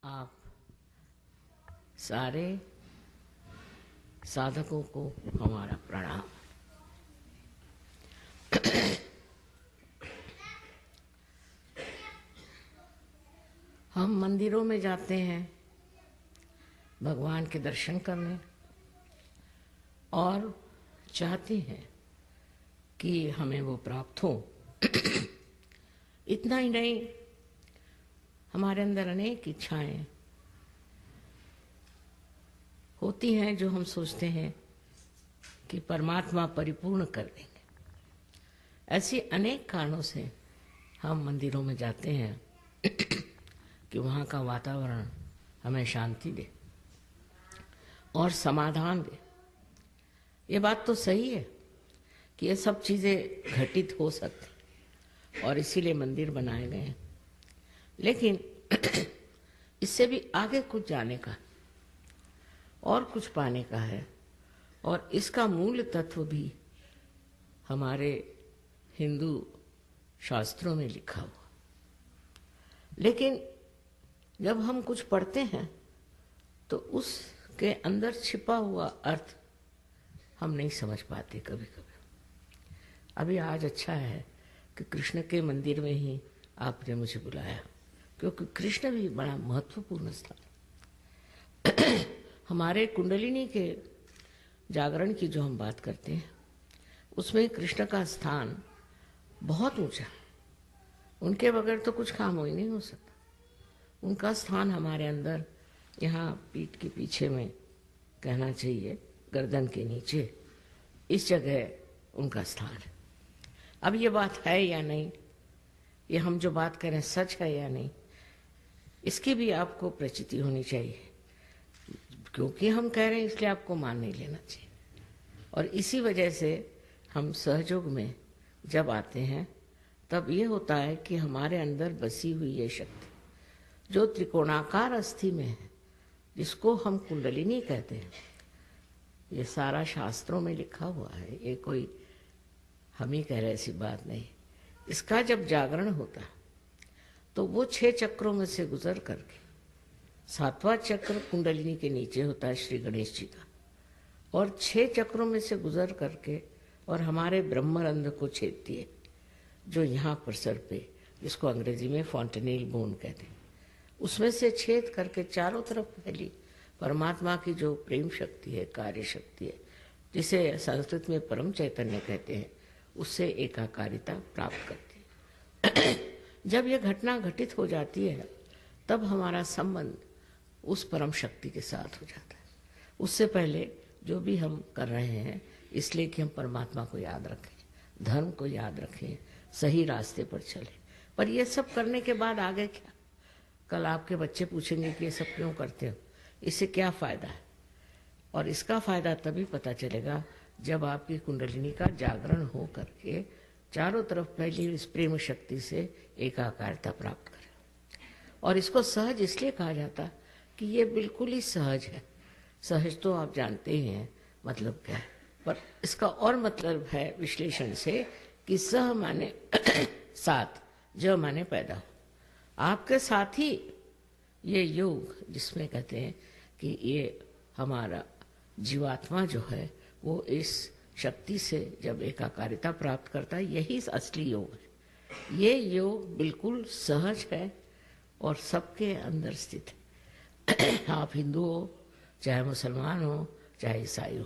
आप सारे साधकों को हमारा प्रणाम। हम मंदिरों में जाते हैं भगवान के दर्शन करने और चाहते हैं कि हमें वो प्राप्त हो। इतना ही नहीं, हमारे अंदर अनेक इच्छाएं होती हैं जो हम सोचते हैं कि परमात्मा परिपूर्ण कर देंगे। ऐसी अनेक कारणों से हम मंदिरों में जाते हैं कि वहाँ का वातावरण हमें शांति दे और समाधान दे। ये बात तो सही है कि ये सब चीज़ें घटित हो सकती और इसीलिए मंदिर बनाए गए हैं, लेकिन इससे भी आगे कुछ जाने का और कुछ पाने का है, और इसका मूल तत्व भी हमारे हिंदू शास्त्रों में लिखा हुआ। लेकिन जब हम कुछ पढ़ते हैं तो उसके अंदर छिपा हुआ अर्थ हम नहीं समझ पाते कभी कभी। अभी आज अच्छा है कि कृष्ण के मंदिर में ही आपने मुझे बुलाया, क्योंकि कृष्ण भी बड़ा महत्वपूर्ण स्थान। हमारे कुंडलिनी के जागरण की जो हम बात करते हैं उसमें कृष्ण का स्थान बहुत ऊंचा। उनके बगैर तो कुछ काम ही नहीं हो सकता। उनका स्थान हमारे अंदर, यहाँ पीठ के पीछे में कहना चाहिए, गर्दन के नीचे, इस जगह उनका स्थान है। अब ये बात है या नहीं, ये हम जो बात करें सच है या नहीं, इसकी भी आपको प्रचिति होनी चाहिए। क्योंकि हम कह रहे हैं इसलिए आपको मान नहीं लेना चाहिए। और इसी वजह से हम सहयोग में जब आते हैं तब ये होता है कि हमारे अंदर बसी हुई ये शक्ति जो त्रिकोणाकार अस्थि में है, जिसको हम कुंडलिनी कहते हैं, ये सारा शास्त्रों में लिखा हुआ है। ये कोई हम ही कह रहे ऐसी बात नहीं। इसका जब जागरण होता है तो वो 6 चक्रों में से गुजर करके 7वां चक्र कुंडलिनी के नीचे होता है श्री गणेश जी का, और 6 चक्रों में से गुजर करके और हमारे ब्रह्मरंध्र को छेदती है, जो यहाँ पर सर पे, जिसको अंग्रेजी में फॉन्टेनेल बोन कहते हैं, उसमें से छेद करके चारों तरफ फैली परमात्मा की जो प्रेम शक्ति है, कार्य शक्ति है, जिसे संस्कृत में परम चैतन्य कहते हैं, उससे एकाकारिता प्राप्त करती है। जब यह घटना घटित हो जाती है तब हमारा संबंध उस परम शक्ति के साथ हो जाता है। उससे पहले जो भी हम कर रहे हैं इसलिए कि हम परमात्मा को याद रखें, धर्म को याद रखें, सही रास्ते पर चलें। पर ये सब करने के बाद आगे क्या? कल आपके बच्चे पूछेंगे कि ये सब क्यों करते हो, इससे क्या फ़ायदा है? और इसका फ़ायदा तभी पता चलेगा जब आपकी कुंडलिनी का जागरण हो करके चारों तरफ फैली इस प्रेम शक्ति से एकाकारता प्राप्त करें। और इसको सहज इसलिए कहा जाता कि ये बिल्कुल ही सहज है। सहज तो आप जानते ही हैं मतलब क्या है, पर इसका और मतलब है विश्लेषण से कि सह माने साथ, ज माने पैदा हो। आपके साथ ही ये योग, जिसमें कहते हैं कि ये हमारा जीवात्मा जो है वो इस शक्ति से जब एकाकारिता प्राप्त करता है, यही असली योग है। ये योग बिल्कुल सहज है और सबके अंदर स्थित है। आप हिंदू हो, चाहे मुसलमान हो, चाहे ईसाई हो,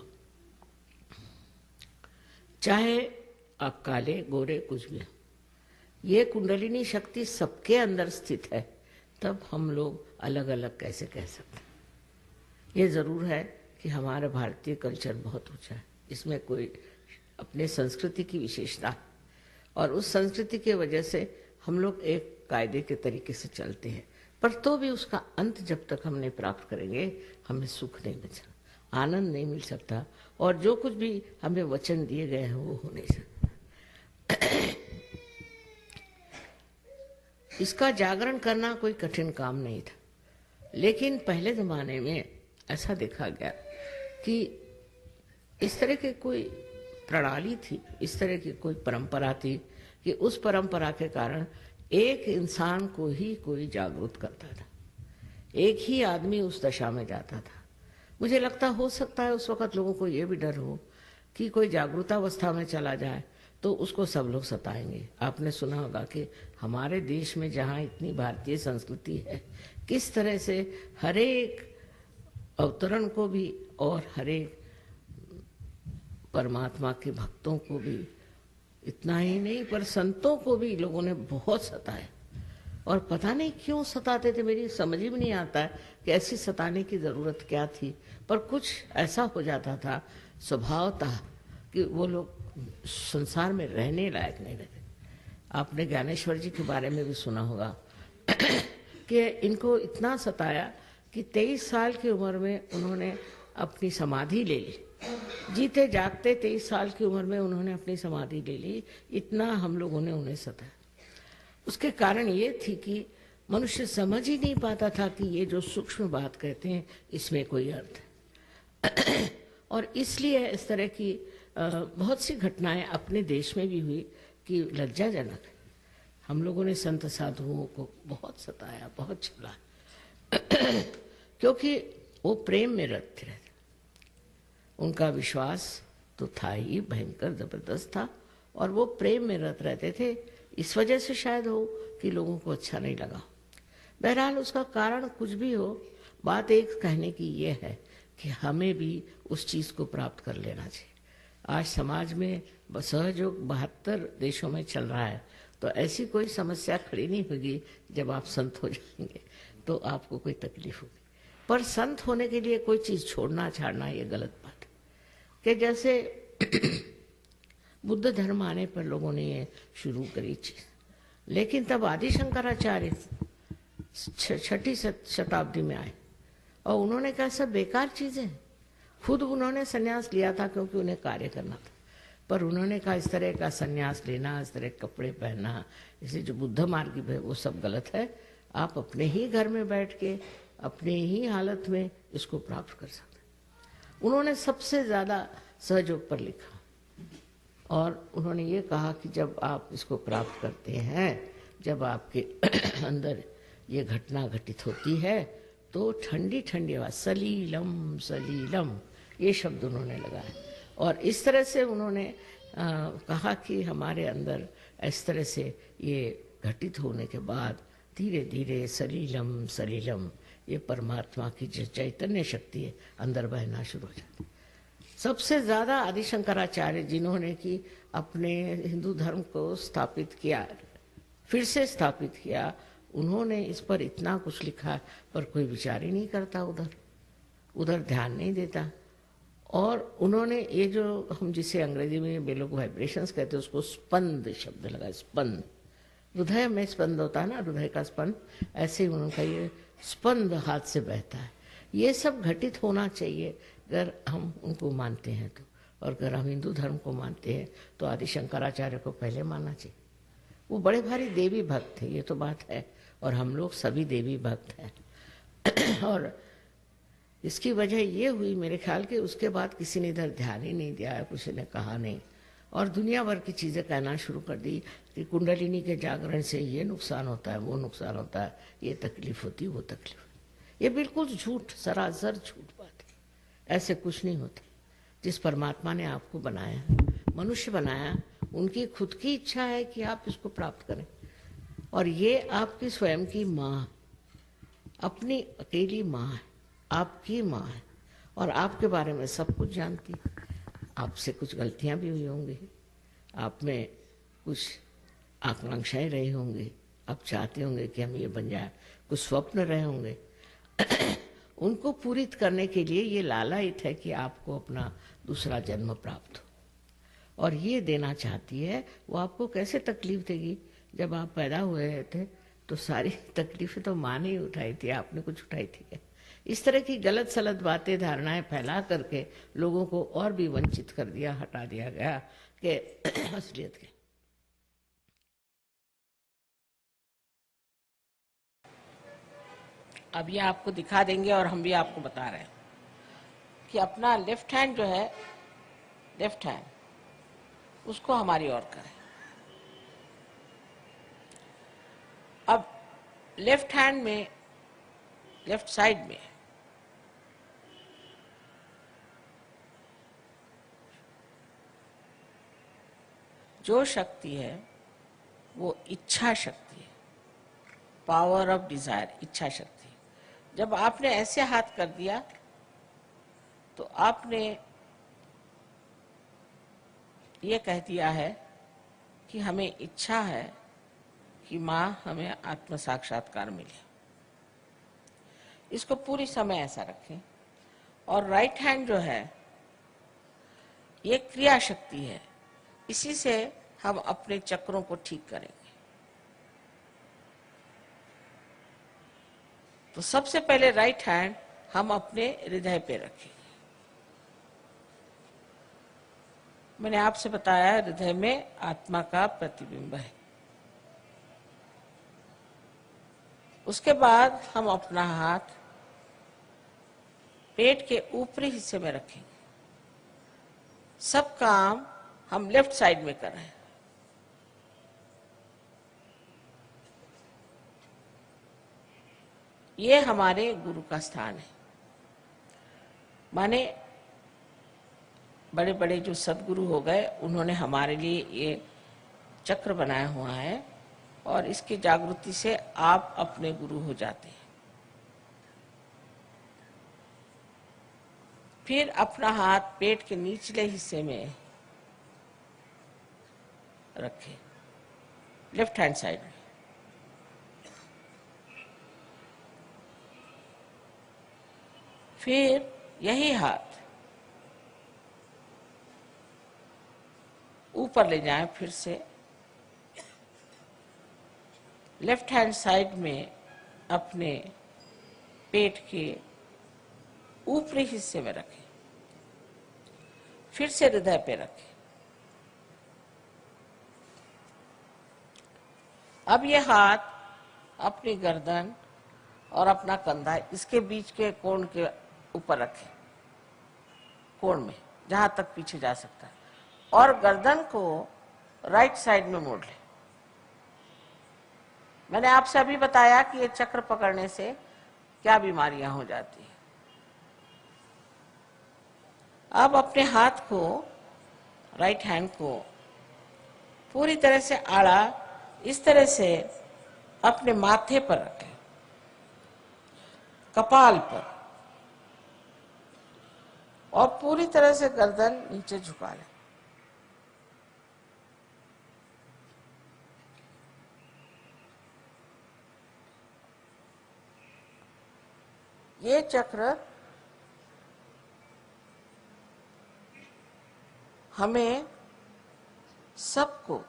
चाहे आप काले गोरे कुछ भी हो, ये कुंडलिनी शक्ति सबके अंदर स्थित है। तब हम लोग अलग अलग कैसे कह सकते हैं? ये ज़रूर है कि हमारा भारतीय कल्चर बहुत ऊंचा है, इसमें कोई अपने संस्कृति की विशेषता है, और उस संस्कृति के वजह से हम लोग एक कायदे के तरीके से चलते हैं। पर तो भी उसका अंत जब तक हम नहीं प्राप्त करेंगे हमें सुख नहीं मिल सकता, आनंद नहीं मिल सकता, और जो कुछ भी हमें वचन दिए गए हैं वो हो नहीं सकता। इसका जागरण करना कोई कठिन काम नहीं था, लेकिन पहले ज़माने में ऐसा देखा गया कि इस तरह की कोई प्रणाली थी, इस तरह की कोई परंपरा थी कि उस परंपरा के कारण एक इंसान को ही कोई जागरूक करता था। एक ही आदमी उस दशा में जाता था। मुझे लगता हो सकता है उस वक़्त लोगों को ये भी डर हो कि कोई जागरूकतावस्था में चला जाए तो उसको सब लोग सताएंगे। आपने सुना होगा कि हमारे देश में जहाँ इतनी भारतीय संस्कृति है, किस तरह से हरेक अवतरण को भी और हरेक परमात्मा के भक्तों को भी, इतना ही नहीं पर संतों को भी लोगों ने बहुत सताया। और पता नहीं क्यों सताते थे, मेरी समझ में नहीं आता है कि ऐसी सताने की ज़रूरत क्या थी, पर कुछ ऐसा हो जाता था स्वभावतः कि वो लोग संसार में रहने लायक नहीं रहते। आपने ज्ञानेश्वर जी के बारे में भी सुना होगा कि इनको इतना सताया कि 23 साल की उम्र में उन्होंने अपनी समाधि ले ली। जीते जागते 23 साल की उम्र में उन्होंने अपनी समाधि ले ली। इतना हम लोगों ने उन्हें सताया। उसके कारण ये थी कि मनुष्य समझ ही नहीं पाता था कि ये जो सूक्ष्म बात कहते हैं इसमें कोई अर्थ है। और इसलिए इस तरह की बहुत सी घटनाएं अपने देश में भी हुई कि लज्जाजनक। हम लोगों ने संत साधुओं को बहुत सताया, बहुत छला, क्योंकि वो प्रेम में रत थे। उनका विश्वास तो था ही भयंकर जबरदस्त था, और वो प्रेम में रत रहते थे। इस वजह से शायद हो कि लोगों को अच्छा नहीं लगा। बहरहाल उसका कारण कुछ भी हो, बात एक कहने की ये है कि हमें भी उस चीज़ को प्राप्त कर लेना चाहिए। आज समाज में सहयोग 72 देशों में चल रहा है, तो ऐसी कोई समस्या खड़ी नहीं होगी जब आप संत हो जाएंगे तो आपको कोई तकलीफ होगी। पर संत होने के लिए कोई चीज़ छोड़ना छाड़ना ये गलत बात है। कि जैसे बुद्ध धर्म आने पर लोगों ने ये शुरू करी चीज़, लेकिन तब आदि शंकराचार्य 6ठी शताब्दी में आए और उन्होंने कहा सब बेकार चीज़ें। खुद उन्होंने संन्यास लिया था क्योंकि उन्हें कार्य करना था, पर उन्होंने कहा इस तरह का संन्यास लेना, इस तरह के कपड़े पहनना, इसलिए जो बुद्ध मार्ग है वो सब गलत है। आप अपने ही घर में बैठ के अपने ही हालत में इसको प्राप्त कर सकते हैं। उन्होंने सबसे ज़्यादा सहयोग पर लिखा और उन्होंने ये कहा कि जब आप इसको प्राप्त करते हैं, जब आपके अंदर ये घटना घटित होती है तो ठंडी ठंडी आवाज़ सलीलम सलीलम, ये शब्द उन्होंने लगाए। और इस तरह से उन्होंने कहा कि हमारे अंदर इस तरह से ये घटित होने के बाद धीरे धीरे सलीलम सलीलम, ये परमात्मा की जो चैतन्य शक्ति है अंदर बहना शुरू हो जाती है। सबसे ज़्यादा आदि शंकराचार्य जिन्होंने कि अपने हिंदू धर्म को स्थापित किया, फिर से स्थापित किया, उन्होंने इस पर इतना कुछ लिखा, पर कोई विचार ही नहीं करता, उधर ध्यान नहीं देता। और उन्होंने ये जो हम जिसे अंग्रेजी में बेलो वाइब्रेशंस कहते हैं, उसको स्पंद शब्द लगा। स्पंद, हृदय में स्पंद होता है ना, हृदय का स्पंद, ऐसे ही उनका ये स्पंद हाथ से बहता है। ये सब घटित होना चाहिए अगर हम उनको मानते हैं तो। और अगर हम हिंदू धर्म को मानते हैं तो आदि शंकराचार्य को पहले मानना चाहिए। वो बड़े भारी देवी भक्त थे, ये तो बात है, और हम लोग सभी देवी भक्त हैं। और इसकी वजह ये हुई मेरे ख्याल के उसके बाद किसी ने इधर ध्यान ही नहीं दिया, किसी ने कहा नहीं, और दुनिया भर की चीज़ें कहना शुरू कर दी कि कुंडलिनी के जागरण से ये नुकसान होता है, वो नुकसान होता है, ये तकलीफ होती है, वो तकलीफ। ये बिल्कुल झूठ, सरासर झूठ बात है। ऐसे कुछ नहीं होता। जिस परमात्मा ने आपको बनाया, मनुष्य बनाया, उनकी खुद की इच्छा है कि आप इसको प्राप्त करें। और ये आपकी स्वयं की माँ, अपनी अकेली माँ है, आपकी माँ है, और आपके बारे में सब कुछ जानती है। आपसे कुछ गलतियाँ भी हुई होंगी, आप में कुछ आकांक्षाएं रही होंगी, आप चाहते होंगे कि हम ये बन जाए, कुछ स्वप्न रहे होंगे। उनको पूरी करने के लिए ये लालायित है कि आपको अपना दूसरा जन्म प्राप्त हो, और ये देना चाहती है। वो आपको कैसे तकलीफ देगी? जब आप पैदा हुए थे तो सारी तकलीफें तो माँ ने ही उठाई थी, आपने कुछ उठाई थी क्या? इस तरह की गलत सलत बातें, धारणाएं फैला करके लोगों को और भी वंचित कर दिया, हटा दिया गया कि असलियत के। अब ये आपको दिखा देंगे और हम भी आपको बता रहे हैं कि अपना लेफ्ट हैंड जो है, लेफ्ट हैंड, उसको हमारी ओर करें। अब लेफ्ट हैंड में लेफ्ट साइड में। जो शक्ति है वो इच्छा शक्ति है, पावर ऑफ डिजायर, इच्छा शक्ति। जब आपने ऐसे हाथ कर दिया तो आपने ये कह दिया है कि हमें इच्छा है कि माँ हमें आत्म साक्षात्कार मिले। इसको पूरी समय ऐसा रखें। और राइट हैंड जो है ये क्रिया शक्ति है, इसी से हम अपने चक्रों को ठीक करेंगे। तो सबसे पहले राइट हैंड हम अपने हृदय पे रखेंगे। मैंने आपसे बताया हृदय में आत्मा का प्रतिबिंब है। उसके बाद हम अपना हाथ पेट के ऊपरी हिस्से में रखेंगे। सब काम हम लेफ्ट साइड में कर रहे हैं। ये हमारे गुरु का स्थान है। माने बड़े बड़े जो सदगुरु हो गए उन्होंने हमारे लिए ये चक्र बनाया हुआ है और इसकी जागृति से आप अपने गुरु हो जाते हैं। फिर अपना हाथ पेट के निचले हिस्से में रखें, लेफ्ट हैंड साइड में। फिर यही हाथ ऊपर ले जाएं, फिर से लेफ्ट हैंड साइड में अपने पेट के ऊपरी हिस्से में रखें, फिर से हृदय पे रखें। अब ये हाथ अपनी गर्दन और अपना कंधा इसके बीच के कोण के ऊपर रखें, कोण में जहां तक पीछे जा सकता है, और गर्दन को राइट साइड में मोड़ लें। मैंने आपसे अभी बताया कि ये चक्र पकड़ने से क्या बीमारियां हो जाती हैं। अब अपने हाथ को, राइट हैंड को पूरी तरह से आड़ा इस तरह से अपने माथे पर रखें, कपाल पर, और पूरी तरह से गर्दन नीचे झुका लें। ये चक्र हमें सबको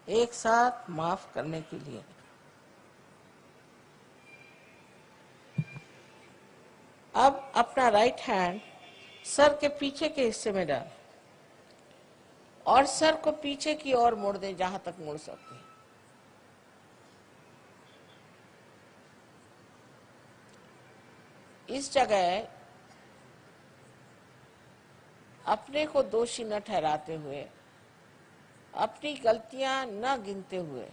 एक साथ माफ करने के लिए। अब अपना राइट हैंड सर के पीछे के हिस्से में डाल और सर को पीछे की ओर मोड़ दें, जहां तक मोड़ सकते हैं। इस जगह अपने को दोषी न ठहराते हुए, अपनी गलतियां न गिनते हुए,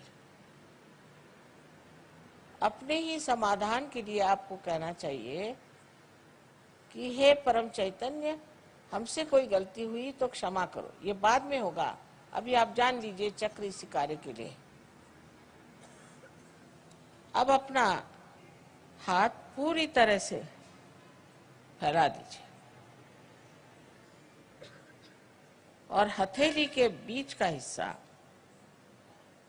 अपने ही समाधान के लिए आपको कहना चाहिए कि हे परम चैतन्य, हमसे कोई गलती हुई तो क्षमा करो। ये बाद में होगा, अभी आप जान लीजिए चक्र इसी कार्य के लिए। अब अपना हाथ पूरी तरह से फैला दीजिए और हथेली के बीच का हिस्सा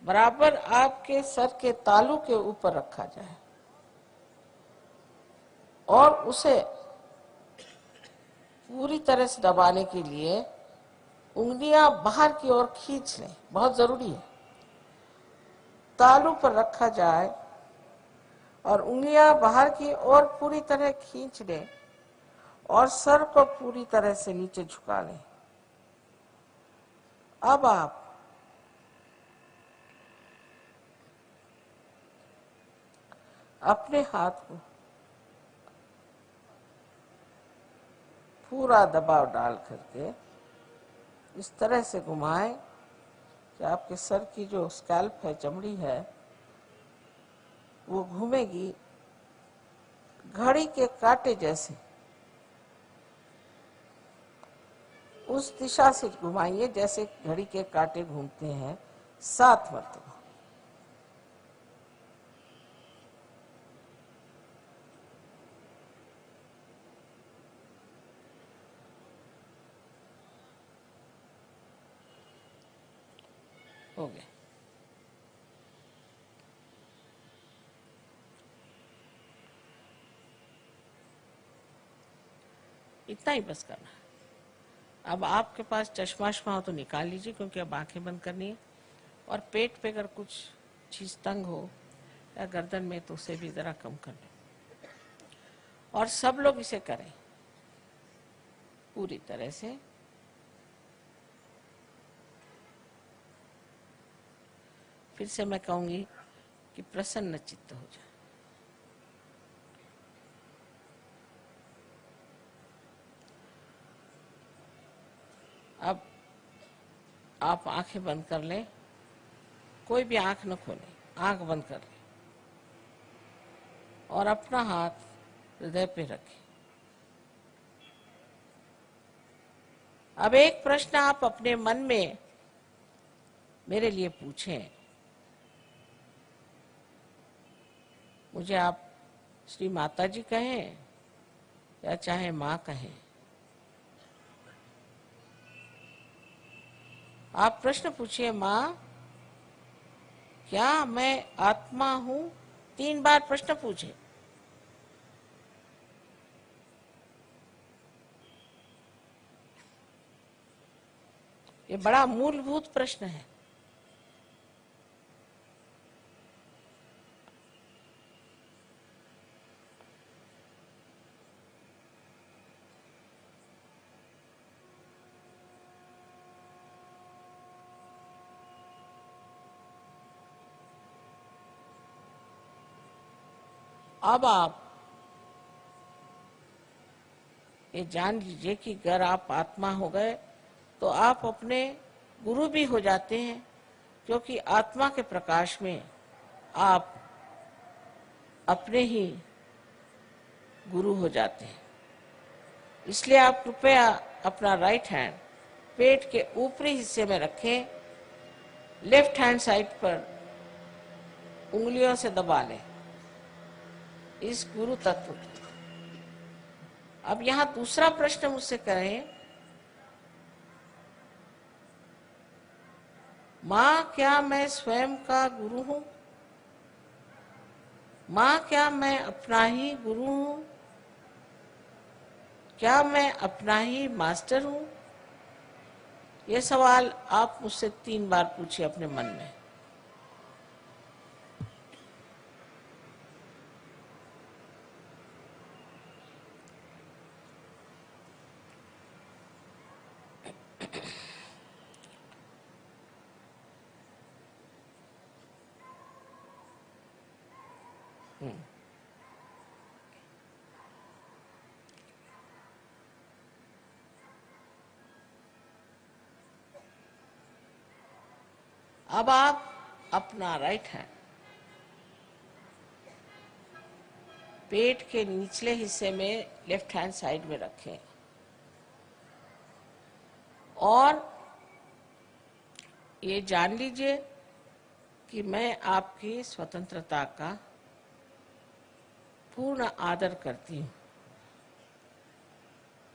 बराबर आपके सर के तालू के ऊपर रखा जाए और उसे पूरी तरह से दबाने के लिए उंगलियां बाहर की ओर खींच लें, बहुत जरूरी है। तालू पर रखा जाए और उंगलियां बाहर की ओर पूरी तरह खींच लें और सर को पूरी तरह से नीचे झुका लें। अब आप अपने हाथ को पूरा दबाव डाल करके इस तरह से घुमाएं कि आपके सर की जो स्कैल्प है, चमड़ी है, वो घूमेगी घड़ी के कांटे जैसे उस दिशा से घुमाइए जैसे घड़ी के कांटे घूमते हैं 7 मरतबा। हो गया। इतना ही बस करना है। अब आपके पास चश्मा हो तो निकाल लीजिए, क्योंकि अब आंखें बंद करनी है। और पेट पे अगर कुछ चीज तंग हो या गर्दन में तो उसे भी जरा कम कर लें। और सब लोग इसे करें पूरी तरह से। फिर से मैं कहूंगी कि प्रसन्न चित्त हो जाए। अब आप आंखें बंद कर लें, कोई भी आंख न खोलें, आंख बंद कर लें और अपना हाथ हृदय पे रखें। अब एक प्रश्न आप अपने मन में मेरे लिए पूछें। मुझे आप श्री माता जी कहें या चाहे माँ कहें, आप प्रश्न पूछिए, माँ क्या मैं आत्मा हूं? 3 बार प्रश्न पूछे। ये बड़ा मूलभूत प्रश्न है। अब आप ये जान लीजिए कि अगर आप आत्मा हो गए तो आप अपने गुरु भी हो जाते हैं, क्योंकि आत्मा के प्रकाश में आप अपने ही गुरु हो जाते हैं। इसलिए आप कृपया अपना राइट हैंड पेट के ऊपरी हिस्से में रखें, लेफ्ट हैंड साइड पर उंगलियों से दबा लें इस गुरु तत्व को। अब यहां दूसरा प्रश्न मुझसे करें, मां क्या मैं स्वयं का गुरु हूं? मां क्या मैं अपना ही गुरु हूं? क्या मैं अपना ही मास्टर हूं? ये सवाल आप मुझसे 3 बार पूछिए अपने मन में। अब आप अपना राइट हैंड पेट के निचले हिस्से में लेफ्ट हैंड साइड में रखें और ये जान लीजिए कि मैं आपकी स्वतंत्रता का पूर्ण आदर करती हूं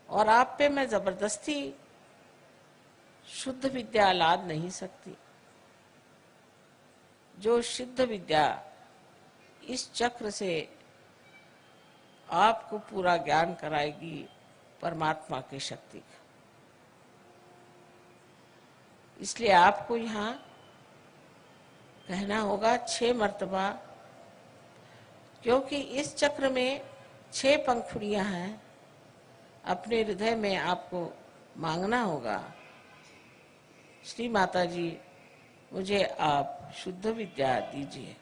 और आप पे मैं जबरदस्ती शुद्ध विद्या लाद नहीं सकती। जो शुद्ध विद्या इस चक्र से आपको पूरा ज्ञान कराएगी परमात्मा की शक्ति का। इसलिए आपको यहाँ कहना होगा 6 मर्तबा, क्योंकि इस चक्र में 6 पंखुड़ियां हैं। अपने हृदय में आपको मांगना होगा, श्री माता जी मुझे आप शुद्ध विद्या दीजिए।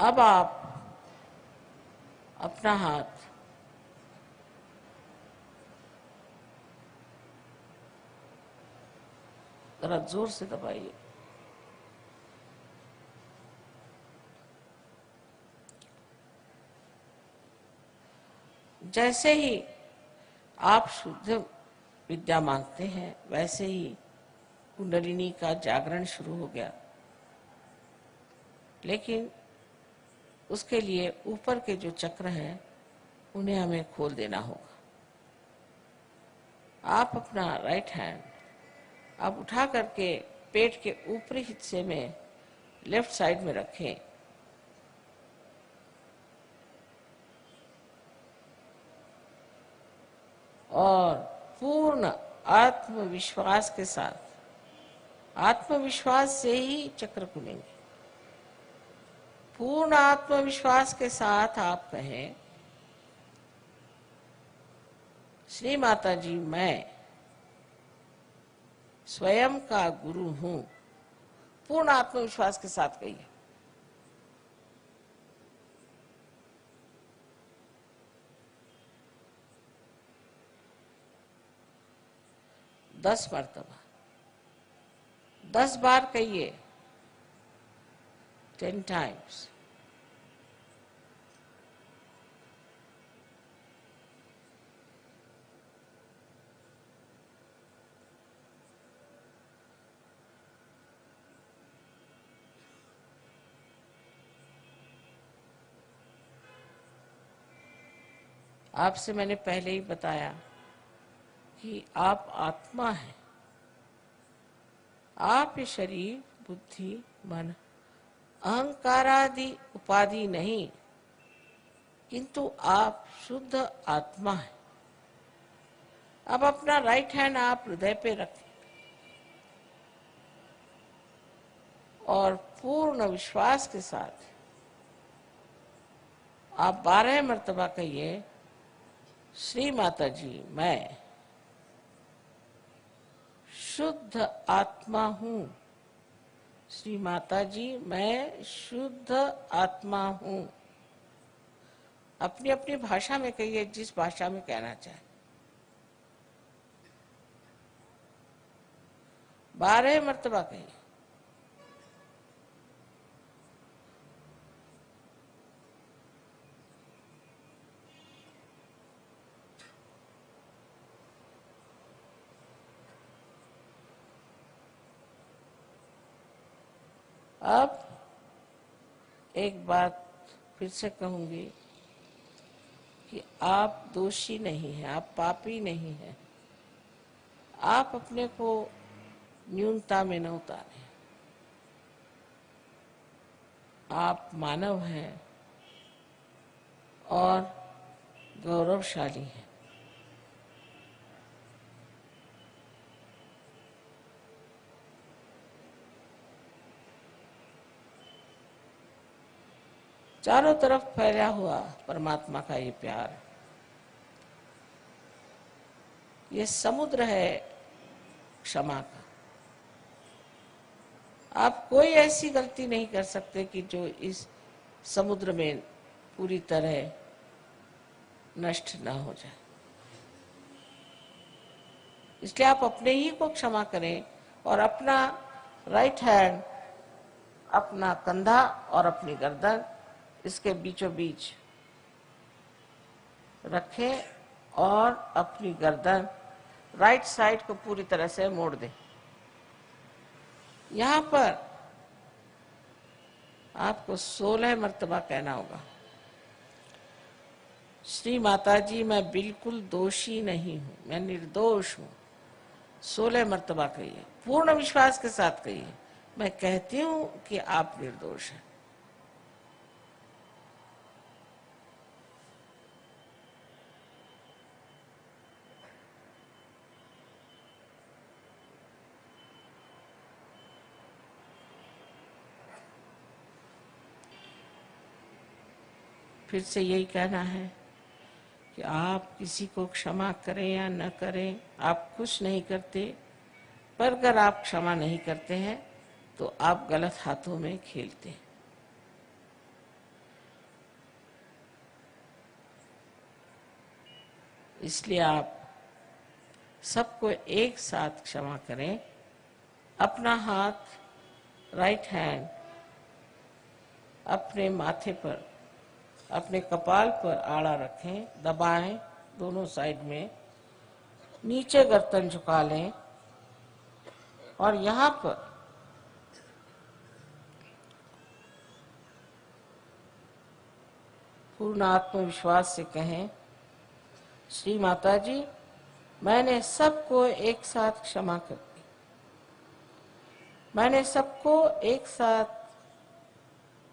अब आप अपना हाथ जरा जोर से दबाइए। जैसे ही आप शुद्ध विद्या मांगते हैं वैसे ही कुंडलिनी का जागरण शुरू हो गया, लेकिन उसके लिए ऊपर के जो चक्र हैं उन्हें हमें खोल देना होगा। आप अपना राइट हैंड आप उठा करके पेट के ऊपरी हिस्से में लेफ्ट साइड में रखें और पूर्ण आत्मविश्वास के साथ, आत्मविश्वास से ही चक्र खुलेंगे। पूर्ण आत्मविश्वास के साथ आप कहें, श्री माता जी मैं स्वयं का गुरु हूं। पूर्ण आत्मविश्वास के साथ कहिए। दस मर्तबा 10 बार कहिए, 10 times। आपसे मैंने पहले ही बताया कि आप आत्मा हैं। आप ये शरीर, बुद्धि, मन, अहंकार आदि उपाधि नहीं, किंतु आप शुद्ध आत्मा हैं। अब अपना राइट हैंड आप हृदय पे रखें और पूर्ण विश्वास के साथ आप 12 मर्तबा कहिए, श्री माता जी मैं शुद्ध आत्मा हूं। श्री माता जी मैं शुद्ध आत्मा हूं। अपनी अपनी भाषा में कहिए, जिस भाषा में कहना चाहे। 12 मर्तबा कहिए। अब एक बात फिर से कहूंगी कि आप दोषी नहीं हैं, आप पापी नहीं हैं। आप अपने को न्यूनता में न उतारें। आप मानव हैं और गौरवशाली हैं। चारों तरफ फैला हुआ परमात्मा का ये प्यार, ये समुद्र है क्षमा का। आप कोई ऐसी गलती नहीं कर सकते कि जो इस समुद्र में पूरी तरह नष्ट ना हो जाए। इसलिए आप अपने ही को क्षमा करें और अपना राइट हैंड, अपना कंधा और अपनी गर्दन इसके बीचों बीच रखें और अपनी गर्दन राइट साइड को पूरी तरह से मोड़ दें। यहां पर आपको 16 मर्तबा कहना होगा, श्री माता जी मैं बिल्कुल दोषी नहीं हूं, मैं निर्दोष हूं। 16 मर्तबा कहिए, पूर्ण विश्वास के साथ कहिए, मैं कहती हूं कि आप निर्दोष हैं। फिर से यही कहना है कि आप किसी को क्षमा करें या न करें, आप कुछ नहीं करते, पर अगर आप क्षमा नहीं करते हैं तो आप गलत हाथों में खेलते हैं। इसलिए आप सबको एक साथ क्षमा करें। अपना हाथ, राइट हैंड, अपने माथे पर, अपने कपाल पर आड़ा रखें, दबाएं दोनों साइड में, नीचे गर्दन झुका लें और यहाँ पर पूर्ण आत्मविश्वास से कहें, श्री माता जी, मैंने सबको एक साथ क्षमा कर दी। मैंने सबको एक साथ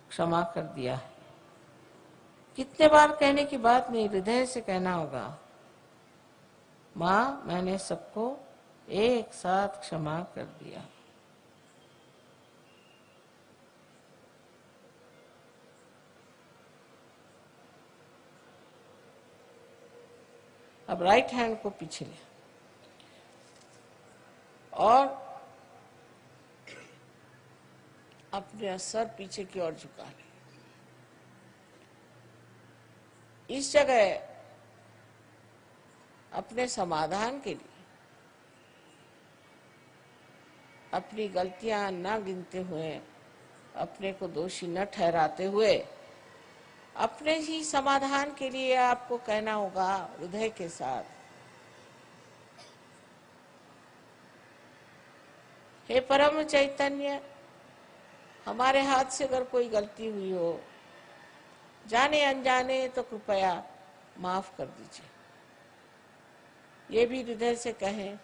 क्षमा कर दिया है। कितने बार कहने की बात नहीं, हृदय से कहना होगा, माँ मैंने सबको एक साथ क्षमा कर दिया। अब राइट हैंड को पीछे ले और अपने सर पीछे की ओर झुका ले। इस जगह अपने समाधान के लिए, अपनी गलतियां न गिनते हुए, अपने को दोषी न ठहराते हुए, अपने ही समाधान के लिए आपको कहना होगा हृदय के साथ, हे परम चैतन्य, हमारे हाथ से अगर कोई गलती हुई हो, जाने अनजाने, तो कृपया माफ कर दीजिए। ये भी हृदय से कहें,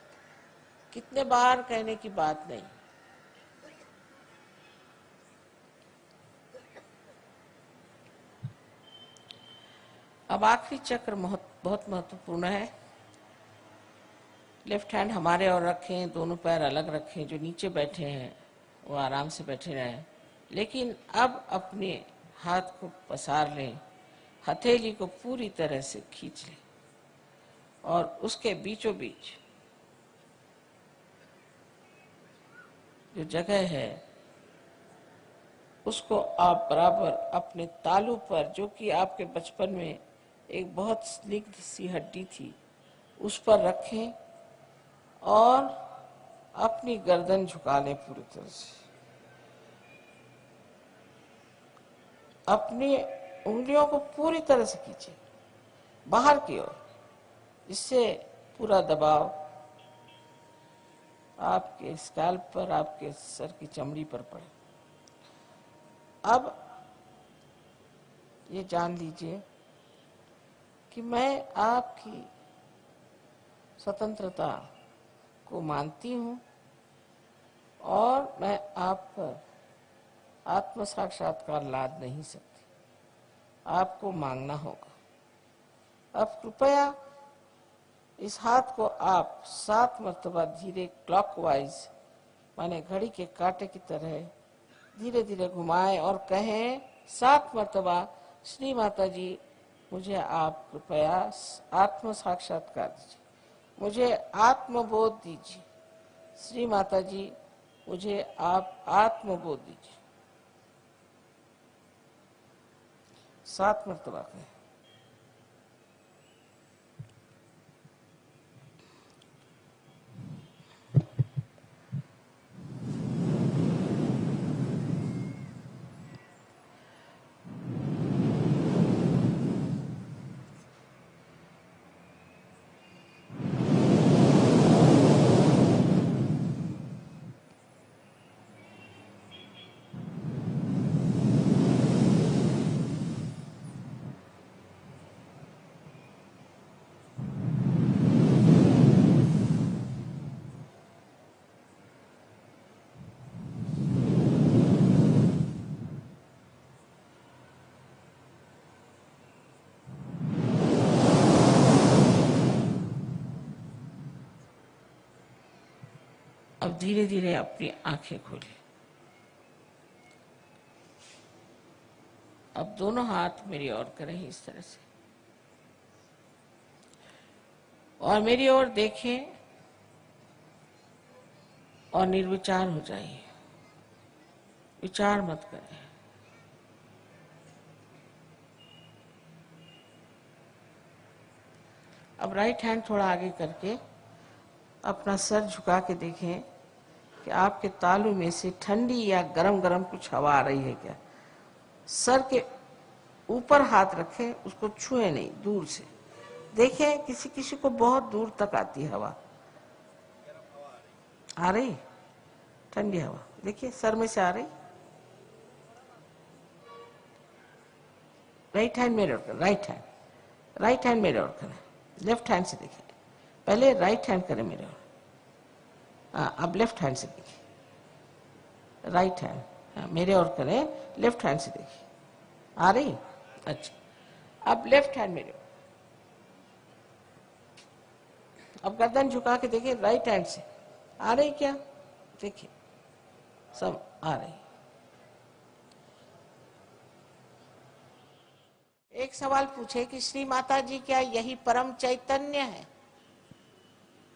कितने बार कहने की बात नहीं। अब आखिरी चक्र बहुत महत्वपूर्ण है। लेफ्ट हैंड हमारे और रखें, दोनों पैर अलग रखें, जो नीचे बैठे हैं वो आराम से बैठे रहें। लेकिन अब अपने हाथ को पसार लें, हथेली को पूरी तरह से खींच लें और उसके बीचों बीच जो जगह है उसको आप बराबर अपने तालू पर, जो कि आपके बचपन में एक बहुत स्निग्ध सी हड्डी थी, उस पर रखें और अपनी गर्दन झुका लें पूरी तरह से। अपनी उंगलियों को पूरी तरह से खींचें बाहर की ओर, इससे पूरा दबाव आपके स्कैल्प पर, आपके सर की चमड़ी पर पड़े। अब ये जान लीजिए कि मैं आपकी स्वतंत्रता को मानती हूँ और मैं आप पर आत्म साक्षात्कार लाद नहीं सकती, आपको मांगना होगा। अब कृपया इस हाथ को आप 7 मर्तबा धीरे क्लॉकवाइज, माने घड़ी के कांटे की तरह धीरे धीरे घुमाएं और कहें 7 मर्तबा, श्री माता जी, मुझे आप कृपया आत्म साक्षात्कार दीजिए, मुझे आत्मबोध दीजिए। श्री माता जी, मुझे आप आत्मबोध दीजिए। 7 मर्तबा कहें। अब धीरे धीरे अपनी आंखें खोलें। अब दोनों हाथ मेरी ओर करें इस तरह से और मेरी ओर देखें और निर्विचार हो जाइए, विचार मत करें। अब राइट हैंड थोड़ा आगे करके अपना सर झुका के देखें कि आपके तालू में से ठंडी या गरम गरम कुछ हवा आ रही है क्या। सर के ऊपर हाथ रखें, उसको छुए नहीं, दूर से देखें। किसी किसी को बहुत दूर तक आती हवा, आ रही ठंडी हवा, देखिए सर में से आ रही। राइट हैंड मेरे ओर करें, राइट हैंड मेरे ओर करें, लेफ्ट हैंड से देखिए। पहले राइट हैंड करें मेरे ओर, हाँ अब लेफ्ट हैंड से देखिए। राइट हैंड, हाँ मेरे ओर करें, लेफ्ट हैंड से देखिए। आ रही? अच्छा, अब लेफ्ट हैंड मेरे ओर। अब गर्दन झुका के देखिए, राइट हैंड से आ रही क्या, देखिए सब आ रही। एक सवाल पूछे कि श्री माता जी क्या यही परम चैतन्य है,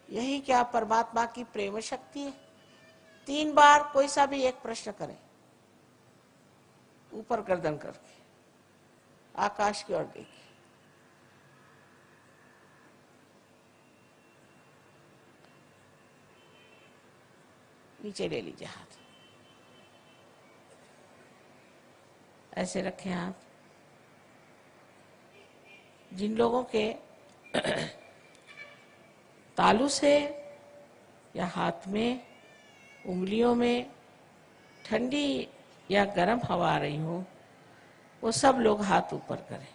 यही क्या परमात्मा की प्रेम शक्ति है? 3 बार कोई सा भी एक प्रश्न करें, ऊपर गर्दन करके आकाश की ओर देखिए। नीचे ले लीजिए हाथ, ऐसे रखें हाथ। जिन लोगों के तालू से या हाथ में, उंगलियों में ठंडी या गर्म हवा आ रही हो, वो सब लोग हाथ ऊपर करें।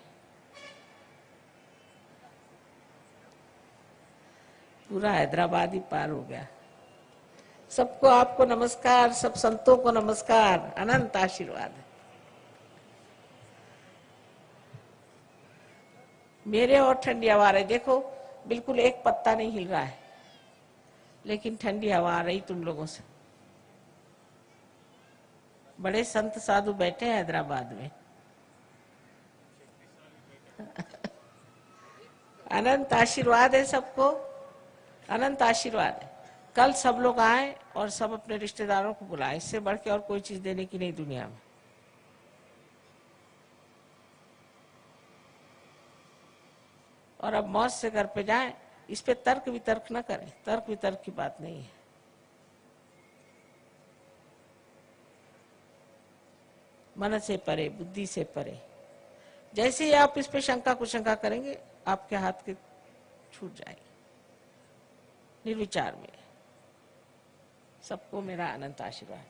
पूरा हैदराबाद ही पार हो गया। सबको आपको नमस्कार, सब संतों को नमस्कार, अनंत आशीर्वाद। मेरे और ठंडी हवा आ रही, देखो बिल्कुल एक पत्ता नहीं हिल रहा है, लेकिन ठंडी हवा आ रही तुम लोगों से। बड़े संत साधु बैठे हैं हैदराबाद में। अनंत आशीर्वाद है सबको, अनंत आशीर्वाद है। कल सब लोग आए और सब अपने रिश्तेदारों को बुलाए, इससे बढ़ के और कोई चीज देने की नहीं दुनिया में। और अब मौज से घर पे जाएं, इस पे तर्क वितर्क न करें, तर्क वितर्क की बात नहीं है। मन से परे, बुद्धि से परे। जैसे ही आप इस पे शंका कुशंका करेंगे, आपके हाथ के छूट जाएंगे। निर्विचार में। सबको मेरा अनंत आशीर्वाद।